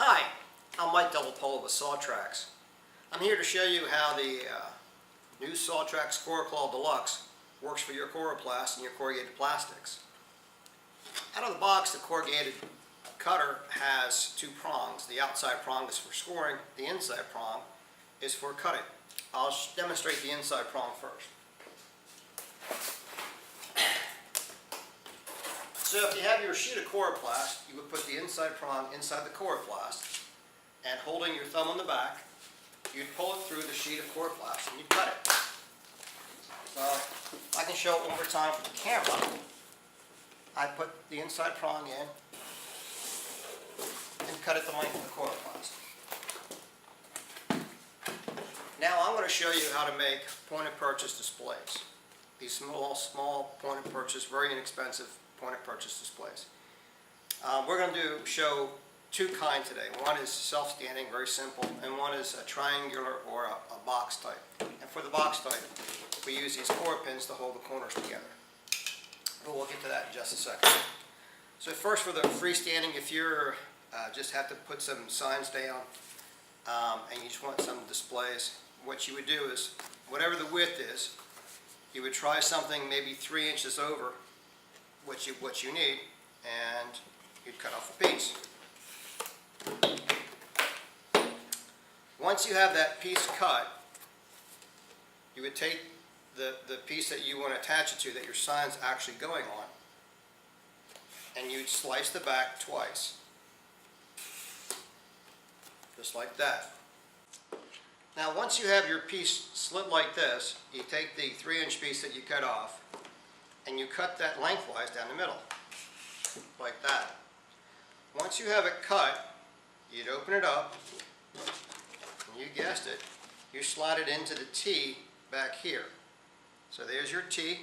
Hi, I'm Mike Double Pole with Trax. I'm here to show you how the new Trax Coro-Claw Deluxe works for your Coroplast and your corrugated plastics. Out of the box, the corrugated cutter has two prongs. The outside prong is for scoring, the inside prong is for cutting. I'll demonstrate the inside prong first. So if you have your sheet of Coroplast, you would put the inside prong inside the Coroplast, and holding your thumb on the back, you'd pull it through the sheet of Coroplast and you'd cut it. So I can show it one more time for the camera. I put the inside prong in and cut it the length of the Coroplast. Now I'm going to show you how to make point-of-purchase displays. These small point-of-purchase, very inexpensive point-of-purchase displays. We're going to show two kinds today. One is self-standing, very simple, and one is a triangular or a box type. And for the box type, we use these core pins to hold the corners together. But we'll get to that in just a second. So first, for the freestanding, if you're just have to put some signs down and you just want some displays, what you would do is, whatever the width is, you would try something maybe 3 inches over what you need, and you'd cut off a piece. Once you have that piece cut, you would take the piece that you want to attach it to, that your sign's actually going on, and you'd slice the back twice. Just like that. Now once you have your piece slit like this, you take the 3-inch piece that you cut off, and you cut that lengthwise down the middle, like that. Once you have it cut, you'd open it up, and you guessed it, you slide it into the T back here. So there's your T,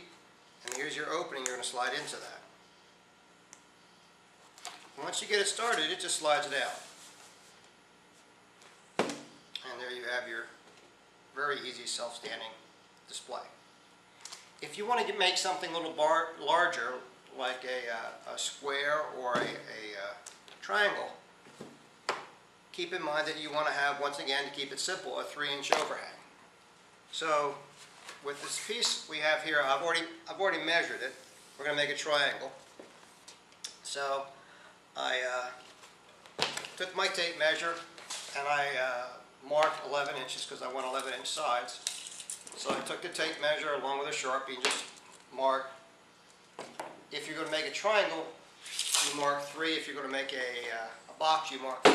and here's your opening you're going to slide into that. Once you get it started, it just slides it out. And there you have your very easy self-standing display. If you want to make something a little larger, like a square or a triangle, keep in mind that you want to have, once again, to keep it simple, a 3-inch overhang. So with this piece we have here, I've already measured it. We're going to make a triangle. So I took my tape measure and I marked 11 inches because I want 11-inch sides. So I took the tape measure along with a Sharpie and just mark. If you're going to make a triangle, you mark 3. If you're going to make a box, you mark 4.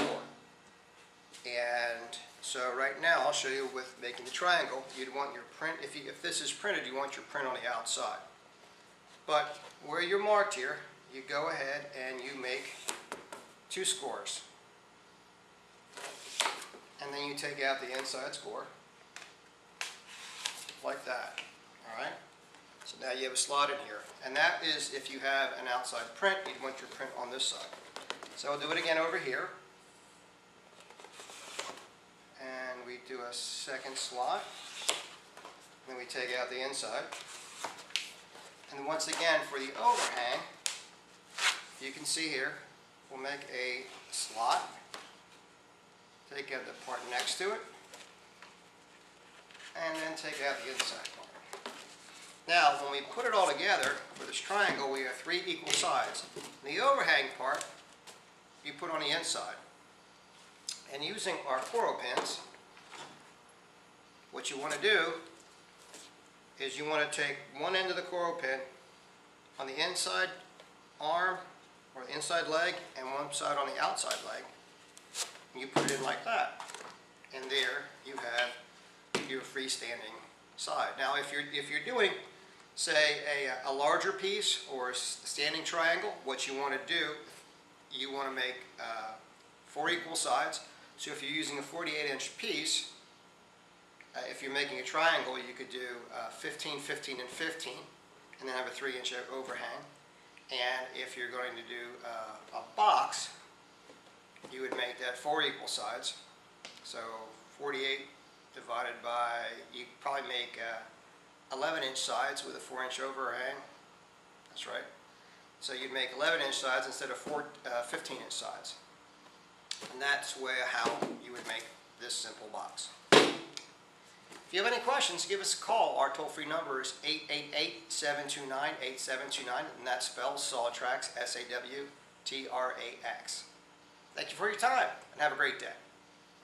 And so right now I'll show you with making the triangle. You'd want your print, if this is printed, you want your print on the outside. But where you're marked here, you go ahead and you make 2 scores. And then you take out the inside score, like that. Alright? So now you have a slot in here. And that is if you have an outside print, you'd want your print on this side. So I'll do it again over here. And we do a second slot. Then we take out the inside. And once again, for the overhang, you can see here, we'll make a slot. Take out the part next to it. And then take out the inside part. Now, when we put it all together for this triangle, we have 3 equal sides. The overhang part, you put on the inside. And using our Coro pins, what you want to do is you want to take one end of the Coro pin on the inside arm or the inside leg and one side on the outside leg. And you put it in like that. And there you have your freestanding side. Now if you're doing, say, a larger piece or a standing triangle, what you want to do, you want to make 4 equal sides. So if you're using a 48-inch piece, if you're making a triangle, you could do 15, 15, and 15, and then have a 3-inch overhang. And if you're going to do a box, you would make that 4 equal sides. So 48 divided by, you probably make 11-inch sides with a 4-inch overhang. That's right. So you'd make 11-inch sides instead of 15-inch sides. And that's how you would make this simple box. If you have any questions, give us a call. Our toll-free number is 888-729-8729, and that spells Sawtrax, S-A-W-T-R-A-X. Thank you for your time, and have a great day.